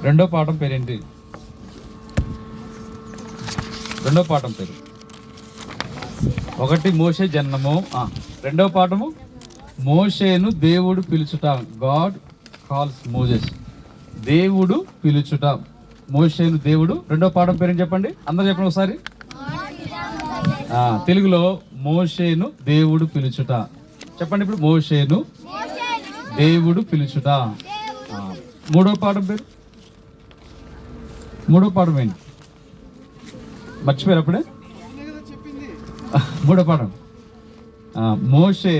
రెండో పాఠం పేరేంటి? రెండో పాఠం పేరు ఒకటి మోషే జన్మము. రెండో పాఠము మోషేను దేవుడు పిలుచుట. God calls Moses. దేవుడు పిలుచుట, మోషేను దేవుడు. రెండో పాఠం పేరేంటి చెప్పండి, అందరూ చెప్పండి ఒకసారి. తెలుగులో మోషేను దేవుడు పిలుచుట చెప్పండి. ఇప్పుడు మోషేను దేవుడు పిలుచుట. మూడో పాఠం పేరు, మూడో పాఠం ఏంటి మర్చిపోయారు అప్పుడే? మూడో పాఠం మోషే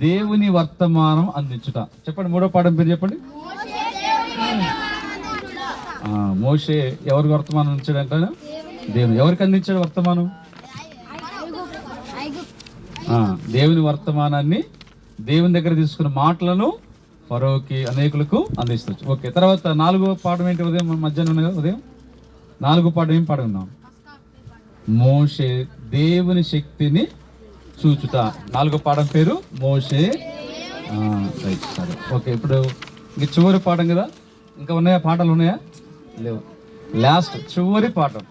దేవుని వర్తమానం అందించుట. చెప్పండి మూడో పాఠం పేరు చెప్పండి. మోషే ఎవరికి వర్తమానం అందించాడంట? దేవుని. ఎవరికి అందించాడు వర్తమానం? దేవుని వర్తమానాన్ని, దేవుని దగ్గర తీసుకున్న మాటలను ఫరోకి అనేకులకు అందిస్తచ్చు. ఓకే, తర్వాత నాలుగో పాఠం ఏంటి? ఉదయం మధ్యాహ్నం కదా, ఉదయం నాలుగో పాఠం ఏం పాడుకున్నాం? మోషే దేవుని శక్తిని చూచుట. నాలుగో పాఠం పేరు మోషే. రైట్, సరే, ఓకే. ఇప్పుడు ఇంక చివరి పాఠం కదా, ఇంకా ఉన్నాయా? పాఠాలు ఉన్నాయా? లేవు. లాస్ట్ చివరి పాఠం.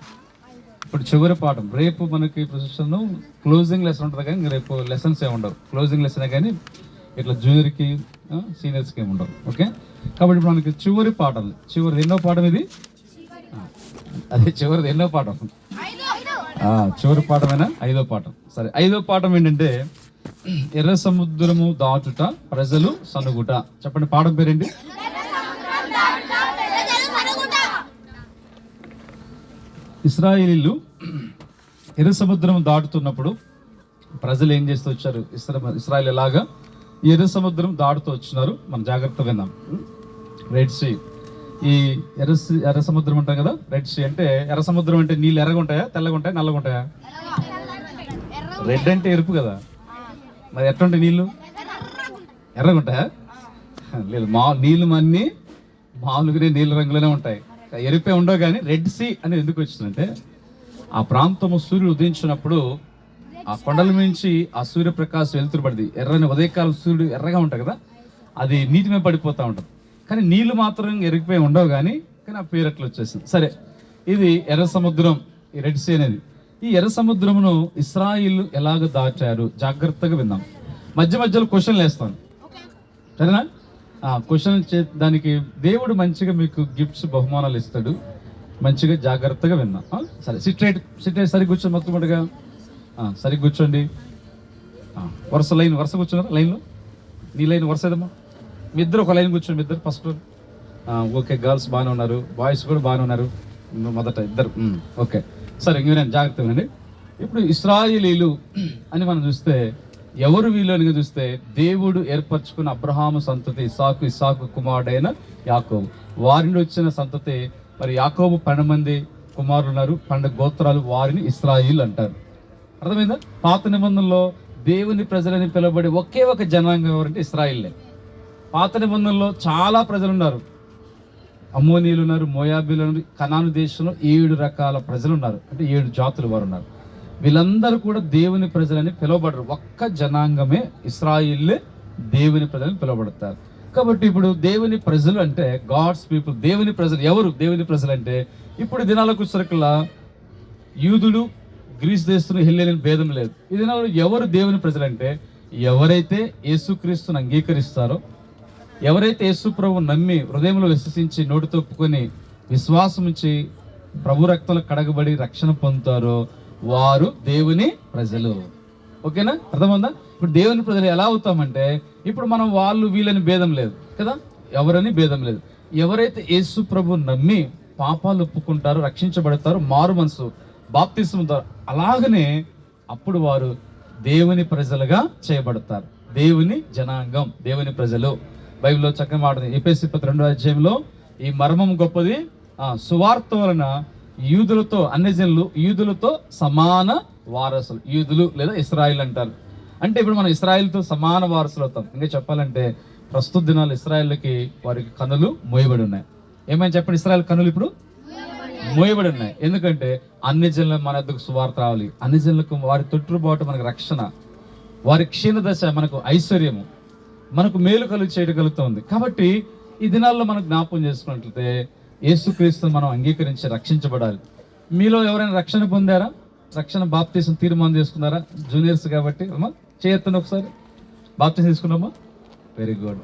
ఇప్పుడు చివరి పాఠం. రేపు మనకి ప్రొసెషన్ క్లోజింగ్ లెసన్ ఉంటుంది, కానీ రేపు లెసన్స్ ఏమి ఉండవు. క్లోజింగ్ లెసన్ కానీ ఇట్లా జూనియర్కి సీనియర్స్కి ఏమి ఉండవు. ఓకే, కాబట్టి ఇప్పుడు మనకి చివరి పాఠం. చివరిది ఎన్నో పాఠం ఇది? అదే చివరిది ఎన్నో పాఠం? చివరి పాఠమేనా? ఐదో పాఠం. సరే, ఐదో పాఠం ఏంటంటే ఎర్ర సముద్రము దాటుట, ప్రజలు సనుగుట. చెప్పండి పాఠం పేరేంటి? ఇశ్రాయేలీలు ఎర్ర సముద్రం దాటుతున్నప్పుడు ప్రజలు ఏం చేస్తూ వచ్చారు? ఇశ్రాయేల్ ఎలాగా ఎర్ర సముద్రం దాటుతూ వచ్చినారు. మనం జాగ్రత్తగా విన్నాం. రెడ్ సీ, ఈ ఎర్ర సముద్రం ఉంటాం కదా, రెడ్ సీ అంటే, ఎర్ర సముద్రం అంటే నీళ్ళు ఎర్రగా ఉంటాయా, తెల్లగా ఉంటాయా, నల్లగా ఉంటాయా? రెడ్ అంటే ఎరుపు కదా, మరి ఎట్లుంటాయి నీళ్ళు? ఎర్రగా ఉంటాయా? లేదు, నీళ్ళు అన్నీ మామూలుగానే నీళ్ళ రంగులోనే ఉంటాయి, ఎరుపే ఉండవు. కానీ రెడ్ సీ అనేది ఎందుకు వచ్చిందంటే, ఆ ప్రాంతము సూర్యుడు ఉదయించినప్పుడు ఆ కొండల నుంచి ఆ సూర్యప్రకాశం వెలుతురు పడింది. ఎర్రని ఉదయకాలం సూర్యుడు ఎర్రగా ఉంటాయి కదా, అది నీటి మీద పడిపోతూ ఉంటుంది. కానీ నీళ్లు మాత్రం ఎరిగిపోయి ఉండవు, కానీ ఆ పేరు అట్లా వచ్చేసింది. సరే, ఇది ఎర్ర సముద్రం, ఈ రెడ్ సీ అనేది. ఈ ఎర్ర సముద్రమును ఇశ్రాయేలు ఎలాగ దాటారు జాగ్రత్తగా విందాం. మధ్య మధ్యలో క్వశ్చన్లు వేస్తాను, సరేనా? క్వశ్చన్ దానికి దేవుడు మంచిగా మీకు గిఫ్ట్స్, బహుమానాలు ఇస్తాడు. మంచిగా జాగ్రత్తగా విందాం. సరే, సిట్ రైట్ సరిగ్గా కూర్చోండి. మొట్టమొదటిగా సరిగ్గా కూర్చోండి. వరుస కూర్చున్నారు లైన్లో. నీ లైన్ వరుస ఏదమ్మా? మీ ఇద్దరు ఒక లైన్ కూర్చోండి. మీ ఇద్దరు ఫస్ట్. ఓకే, గర్ల్స్ బాగానే ఉన్నారు, బాయ్స్ కూడా బాగానే ఉన్నారు. మొదట ఇద్దరు. ఓకే, సరే, ఇంక నేను జాగ్రత్తగా వినండి. ఇప్పుడు ఇశ్రాయేలీలు అని మనం చూస్తే ఎవరు వీళ్ళని చూస్తే, దేవుడు ఏర్పరచుకున్న అబ్రహాము సంతతి, ఇస్సాకు కుమారుడైన యాకోబు, వారిని వచ్చిన సంతతి. మరి యాకోబు 12 మంది కుమారులు ఉన్నారు, 12 గోత్రాలు, వారిని ఇశ్రాయేలు అంటారు. అర్థమైందా? పాత నిబంధనలో దేవుని ప్రజలని పిలువబడి ఒకే ఒక జనాంగం ఎవరంటే ఇశ్రాయేలే. పాత నిబంధనలో చాలా ప్రజలు ఉన్నారు. అమ్మోనీయులు ఉన్నారు, మోయాబీలు ఉన్నారు, కనాను దేశంలో 7 రకాల ప్రజలు ఉన్నారు, అంటే 7 జాతులు వారు ఉన్నారు. వీళ్ళందరూ కూడా దేవుని ప్రజలని పిలువబడరు. ఒక్క జనాంగమే ఇశ్రాయేలే దేవుని ప్రజలని పిలువబడతారు. కాబట్టి ఇప్పుడు దేవుని ప్రజలు అంటే గాడ్స్ పీపుల్. దేవుని ప్రజలు ఎవరు? దేవుని ప్రజలు అంటే ఇప్పుడు దినాలకు సరుకుల యూదుడు, గ్రీస్ దేశంలో హెల్లెని భేదం లేదు. ఈ దినాల్లో ఎవరు దేవుని ప్రజలు అంటే, ఎవరైతే యేసుక్రీస్తుని అంగీకరిస్తారో, ఎవరైతే యేసు ప్రభు నమ్మి హృదయంలో విశ్వసించి నోటితో ఒప్పుకొని విశ్వాసం ఉంచి ప్రభు రక్తంలో కడగబడి రక్షణ పొందుతారో వారు దేవుని ప్రజలు. ఓకేనా? అర్థమైందా? ఇప్పుడు దేవుని ప్రజలు ఎలా అవుతామంటే, ఇప్పుడు మనం వాళ్ళు వీళ్ళని భేదం లేదు కదా, ఎవరని భేదం లేదు. ఎవరైతే యేసు ప్రభు నమ్మి పాపాలు ఒప్పుకుంటారో, రక్షించబడతారో, మారు మనసు బాప్తిస్మం ద్వారా, అలాగనే అప్పుడు వారు దేవుని ప్రజలుగా చేయబడతారు. దేవుని జనాంగం, దేవుని ప్రజలు. బైబిల్లో చక్కగా మాట్లాడింది. ఎఫెసీ 2వ అధ్యాయంలో ఈ మర్మం గొప్పది. సువార్త వలన యూదులతో, అన్యజనులు యూదులతో సమాన వారసులు. యూదులు లేదా ఇశ్రాయేల్ అంటారు. అంటే ఇప్పుడు మనం ఇశ్రాయేల్తో సమాన వారసులు అవుతాం. ఇంకా చెప్పాలంటే ప్రస్తుత దినాలు ఇశ్రాయేల్కి వారికి కనులు మోయబడి ఉన్నాయి. ఏమైనా చెప్పండి, ఇశ్రాయేల్ కనులు ఇప్పుడు మోయబడి ఉన్నాయి. ఎందుకంటే అన్ని జనులకు మన ఎద్దుకు సువార్త రావాలి. అన్ని జనులకు వారి తొట్టుబాటు మనకు రక్షణ, వారి క్షీణ దశ మనకు ఐశ్వర్యము, మనకు మేలు కలుగు చేయగలుగుతుంది. కాబట్టి ఈ దినాల్లో మనం జ్ఞాపకం చేసుకున్నట్లయితే యేసుక్రీస్తుని మనం అంగీకరించి రక్షించబడాలి. మీలో ఎవరైనా రక్షణ పొందారా? రక్షణ బాప్తీసం తీర్మానం చేసుకున్నారా? జూనియర్స్ కాబట్టి అమ్మా చేయొద్దండి ఒకసారి. బాప్తీసం తీసుకున్నామా? Very good.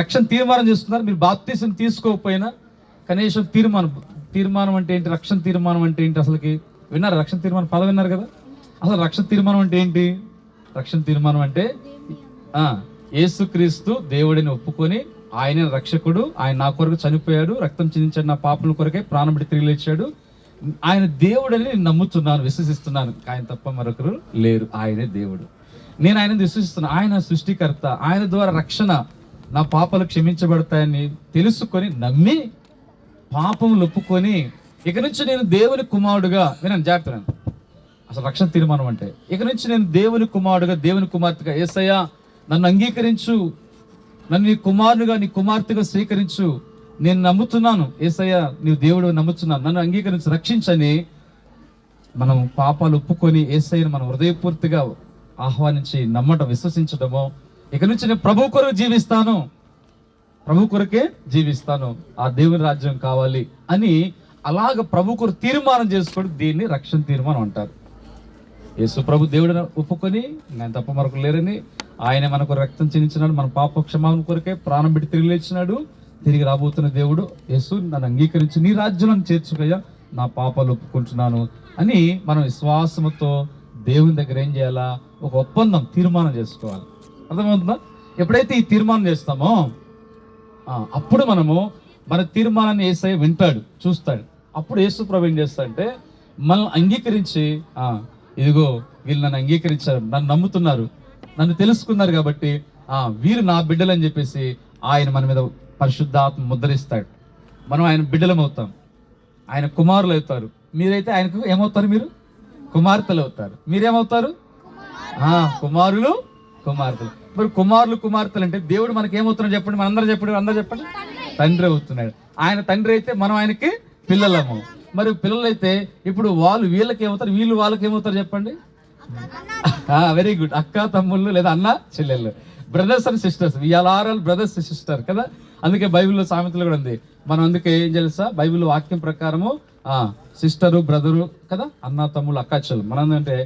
రక్షణ తీర్మానం చేసుకున్నారు. మీరు బాప్తీసం తీసుకోకపోయినా కనీసం తీర్మానం అంటే ఏంటి? రక్షణ తీర్మానం అంటే ఏంటి? అసలుకి విన్నారు? రక్షణ తీర్మానం పదం విన్నారు కదా? అసలు రక్షణ తీర్మానం అంటే ఏంటి? రక్షణ తీర్మానం అంటే యేసుక్రీస్తు దేవుడిని ఒప్పుకొని ఆయన రక్షకుడు, ఆయన నా కొరకు చనిపోయాడు, రక్తం చిందించాడు, నా పాపల కొరకే ప్రాణం పెట్టి తిరిగి లేచాడు, ఆయన దేవుడని నేను నమ్ముతున్నాను, విశ్వసిస్తున్నాను, ఆయన తప్ప మరొకరు లేరు, ఆయనే దేవుడు, నేను ఆయన విశ్వసిస్తున్నాను, ఆయన సృష్టికర్త, ఆయన ద్వారా రక్షణ, నా పాపాలు క్షమించబడతాయని తెలుసుకొని నమ్మి పాపములు ఒప్పుకొని ఇక నుంచి నేను దేవుని కుమారుడుగా, వినండి జాగ్రత్త, అసలు రక్షణ తీర్మానం అంటే ఇక నుంచి నేను దేవుని కుమారుడుగా, దేవుని కుమార్తెగా, యేసయ్యా నన్ను అంగీకరించు, నన్ను నీ కుమారునిగా, నీ కుమార్తెగా స్వీకరించు, నేను నమ్ముతున్నాను యేసయ్యా నీవు దేవుడు నమ్ముతున్నాను, నన్ను అంగీకరించి రక్షించని మనం పాపాలు ఒప్పుకొని యేసయ్యను మనం హృదయపూర్తిగా ఆహ్వానించి నమ్మటం, విశ్వసించడము, ఇక నుంచి నేను ప్రభు కొరకు జీవిస్తాను, ప్రభు కొరకే జీవిస్తాను, ఆ దేవుని రాజ్యం కావాలి అని అలాగ ప్రభు కొరకు తీర్మానం చేసుకోవడం, దీన్ని రక్షణ తీర్మానం అంటారు. యేసు ప్రభు దేవుడిని ఒప్పుకొని నేను తప్ప మరొకరు లేరని, ఆయన మనకు రక్తం చెల్లించినాడు, మన పాప క్షమాపణ కొరకే ప్రాణం పెట్టి తిరిగి లేచినాడు, తిరిగి రాబోతున్న దేవుడు, యేసు నన్ను అంగీకరించి నీ రాజ్యంలో చేర్చుకయ్యా, నా పాపాలు ఒప్పుకుంటున్నాను అని మనం విశ్వాసముతో దేవుని దగ్గర ఏం చేయాలా? ఒక ఒప్పందం, తీర్మానం చేసుకోవాలి. అర్థమవుతుందా? ఎప్పుడైతే ఈ తీర్మానం చేస్తామో అప్పుడు మనము మన తీర్మానాన్ని యేసయ్య వింటాడు, చూస్తాడు. అప్పుడు యేసు ప్రభు ఏం చేస్తాడంటే మనల్ని అంగీకరించి, ఇదిగో వీళ్ళు నన్ను అంగీకరించారు, నన్ను నమ్ముతున్నారు, నన్ను తెలుసుకున్నారు కాబట్టి వీరు నా బిడ్డలు అని చెప్పేసి ఆయన మన మీద పరిశుద్ధాత్మ ముద్రిస్తాడు. మనం ఆయన బిడ్డలం అవుతాం, ఆయన కుమారులు అవుతారు. మీరైతే ఆయనకు ఏమవుతారు? మీరు కుమార్తెలు అవుతారు. మీరేమవుతారు? కుమారులు, కుమార్తెలు. మరి కుమారులు, కుమార్తెలు అంటే దేవుడు మనకి ఏమవుతున్నాడు చెప్పండి? మనందరూ చెప్పండి, అందరూ చెప్పండి. తండ్రి అవుతున్నాడు. ఆయన తండ్రి అయితే మనం ఆయనకి పిల్లలము. మరి పిల్లలు అయితే ఇప్పుడు వాళ్ళు వీళ్ళకి ఏమవుతారు, వీళ్ళు వాళ్ళకి ఏమవుతారు చెప్పండి? Very good. అక్క తమ్ముళ్ళు లేదా అన్న చెల్లెళ్ళు, brothers and sisters. We are all brothers and sister కదా. అందుకే బైబిల్లో సామెతలు కూడా ఉంది. మనం అందుకే ఏం తెలుసా, బైబిల్ వాక్యం ప్రకారము సిస్టరు, బ్రదరు కదా, అన్న తమ్ముళ్ళు, అక్క చెల్లెలు. మనం అంటే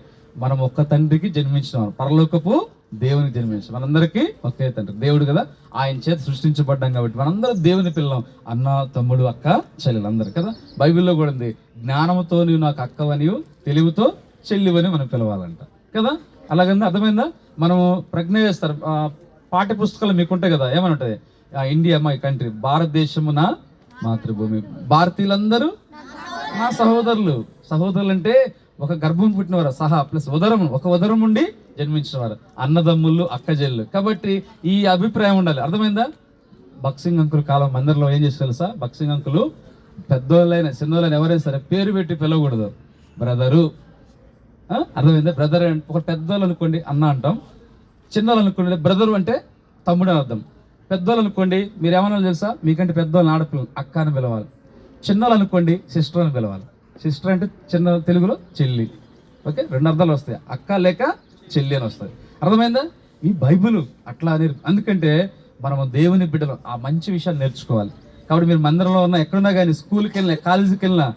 మనం ఒక్క తండ్రికి జన్మించిన పరలోకపు దేవునికి జన్మించాం. మనందరికీ ఒకే తండ్రి దేవుడు కదా, ఆయన చేత సృష్టించబడ్డాం కాబట్టి మనందరూ దేవుని పిల్లం, అన్న తమ్ముడు, అక్క చెల్లెలు అందరు కదా. బైబిల్లో కూడా ఉంది, జ్ఞానంతో నీవు నాకు అక్కవనియు, తెలివితో చెల్లివని మనం పిలవాలంట కదా. అలాగందా? అర్థమైందా? మనము ప్రజ్ఞ చేస్తారు, పాఠ్య పుస్తకాలు మీకుంటాయి కదా, ఏమని ఉంటుంది? ఇండియా మై కంట్రీ, భారతదేశము నా మాతృభూమి, భారతీయులందరూ నా సహోదరులు. సహోదరులు అంటే ఒక గర్భం పుట్టినవారు, సహా ప్లస్ ఉదరం, ఒక ఉదరం ఉండి జన్మించినవారు, అన్నదమ్ముళ్ళు, అక్కజెళ్ళు. కాబట్టి ఈ అభిప్రాయం ఉండాలి. అర్థమైందా? బక్సింగ్ అంకుల్ కాలం మందిరంలో ఏం చేసి తెలుసా? బక్సింగ్ అంకులు పెద్దోళ్ళైనా చిన్నోళ్ళైనా ఎవరైనా సరే పేరు పెట్టి పిలవకూడదు, బ్రదరు. అర్థమైందా? బ్రదర్ అంటే ఒక పెద్దోళ్ళు అనుకోండి అన్న అంటాం, చిన్నోళ్ళు అనుకోండి బ్రదరు అంటే తమ్ముడు అని అర్థం. పెద్దోళ్ళు అనుకోండి మీరు ఏమన్నా తెలుసా, మీకంటే పెద్దోళ్ళని ఆడపిల్లలు అక్క అని పిలవాలి. చిన్నోళ్ళు అనుకోండి సిస్టర్ అని పిలవాలి. సిస్టర్ అంటే చిన్న తెలుగులో చెల్లి. ఓకే, రెండు అర్థాలు వస్తాయి, అక్క లేక చెల్లి అని వస్తుంది. అర్థమైందా? ఈ బైబిల్ అట్లా అందుకంటే మనము దేవుని బిడ్డలు ఆ మంచి విషయాలు నేర్చుకోవాలి. కాబట్టి మీరు మందిరంలో ఉన్న ఎక్కడున్నా కానీ, స్కూల్కి వెళ్ళినా, కాలేజీకి వెళ్ళినా,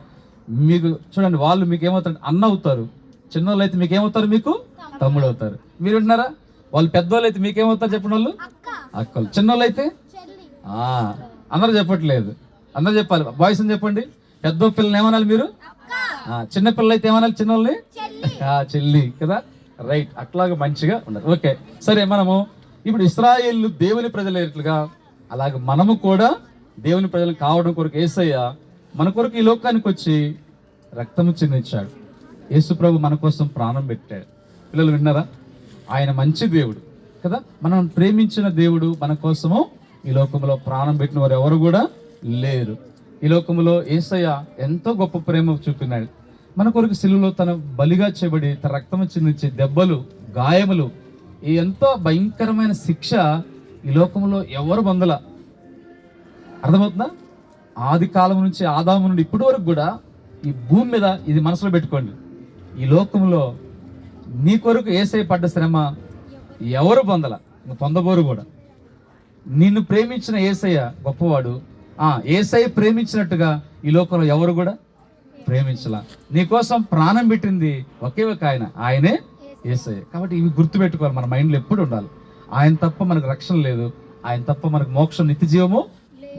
మీకు చూడండి వాళ్ళు మీకు ఏమవుతారు? అన్న అవుతారు. చిన్నోళ్ళు అయితే మీకు ఏమవుతారు? మీకు తమ్ముడు అవుతారు. మీరు వింటున్నారా? వాళ్ళు పెద్దోళ్ళు అయితే మీకేమవుతారు చెప్పిన వాళ్ళు? అక్కలు. చిన్నోళ్ళు అయితే అందరూ చెప్పట్లేదు, అందరూ చెప్పాలి. బాయ్స్ అని చెప్పండి. పెద్ద పిల్లల్ని ఏమనాలి మీరు? చిన్న పిల్లలు అయితే ఏమనాలి? చిన్నోళ్ళని చెల్లి కదా. రైట్, అట్లాగా మంచిగా ఉండాలి. ఓకే, సరే. మనము ఇప్పుడు ఇశ్రాయేలు దేవుని ప్రజలైనట్లుగా అలాగే మనము కూడా దేవుని ప్రజలు కావడం కొరకు యేసయ్య మన కొరకు ఈ లోకానికి వచ్చి రక్తము చిందించాడు. యేసు ప్రభు మన కోసం ప్రాణం పెట్టాడు. పిల్లలు విన్నారా? ఆయన మంచి దేవుడు కదా. మనం ప్రేమించిన దేవుడు మన కోసము ఈ లోకంలో ప్రాణం పెట్టిన వారు ఎవరు కూడా లేరు. ఈ లోకంలో యేసయ్య ఎంతో గొప్ప ప్రేమ చూపినాడు. మన కొరకు సిలువలో తన బలిగా చేయబడి తన రక్తము చిందించి దెబ్బలు, గాయములు, ఈ ఎంతో భయంకరమైన శిక్ష ఈ లోకంలో ఎవరు పొందల. అర్థమవుతుందా? ఆది కాలం నుంచి, ఆదాము నుండి ఇప్పటి వరకు కూడా ఈ భూమి మీద ఇది మనసులో పెట్టుకోండి, ఈ లోకంలో నీ కొరకు యేసయ్య పడ్డ శ్రమ ఎవరు పొందల, పొందబోరు కూడా. నిన్ను ప్రేమించిన యేసయ్య గొప్పవాడు. యేసయ్య ప్రేమించినట్టుగా ఈ లోకంలో ఎవరు కూడా ప్రేమించలా. నీకోసం ప్రాణం పెట్టింది ఒకే ఒక ఆయనే యేసయ్య. కాబట్టి ఇవి గుర్తుపెట్టుకోవాలి, మన మైండ్లో ఎప్పుడు ఉండాలి. ఆయన తప్ప మనకు రక్షణ లేదు, ఆయన తప్ప మనకు మోక్షం నిత్య జీవము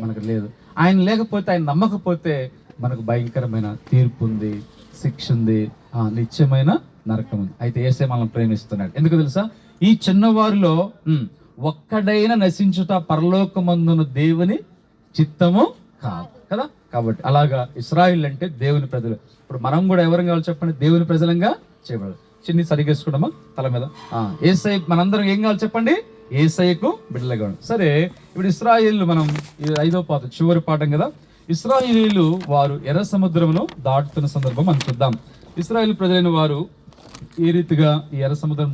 మనకు లేదు. ఆయన లేకపోతే, ఆయన నమ్మకపోతే మనకు భయంకరమైన తీర్పు ఉంది, శిక్ష ఉంది, నిత్యమైన నరకం ఉంది. అయితే యేసయ్య మనల్ని ప్రేమిస్తున్నాడు. ఎందుకు తెలుసా? ఈ చిన్నవారిలో ఒక్కడైనా నశించుట పరలోకమందున దేవుని చిత్తము కాదు కదా. కాబట్టి అలాగా ఇశ్రాయేలు అంటే దేవుని ప్రజలు. ఇప్పుడు మనం కూడా ఎవరు కావాలి చెప్పండి? దేవుని ప్రజలంగా చేయబడాలి. చిన్ని సరిగేసుకున్నామా తల మీద? యేసయ్య మనందరం ఏం కావాలి చెప్పండి? యేసయ్యకు బిడ్డలుగా ఉండాలి. సరే, ఇప్పుడు ఇశ్రాయేలు మనం 5వ పాఠం చివరి పాఠం కదా. ఇశ్రాయేలీలు వారు ఎర్ర సముద్రమును దాటుతున్న సందర్భం మనం చూద్దాం. ఇశ్రాయేలు ప్రజలైన వారు ఏ రీతిగా ఈ ఎర్ర సముద్రం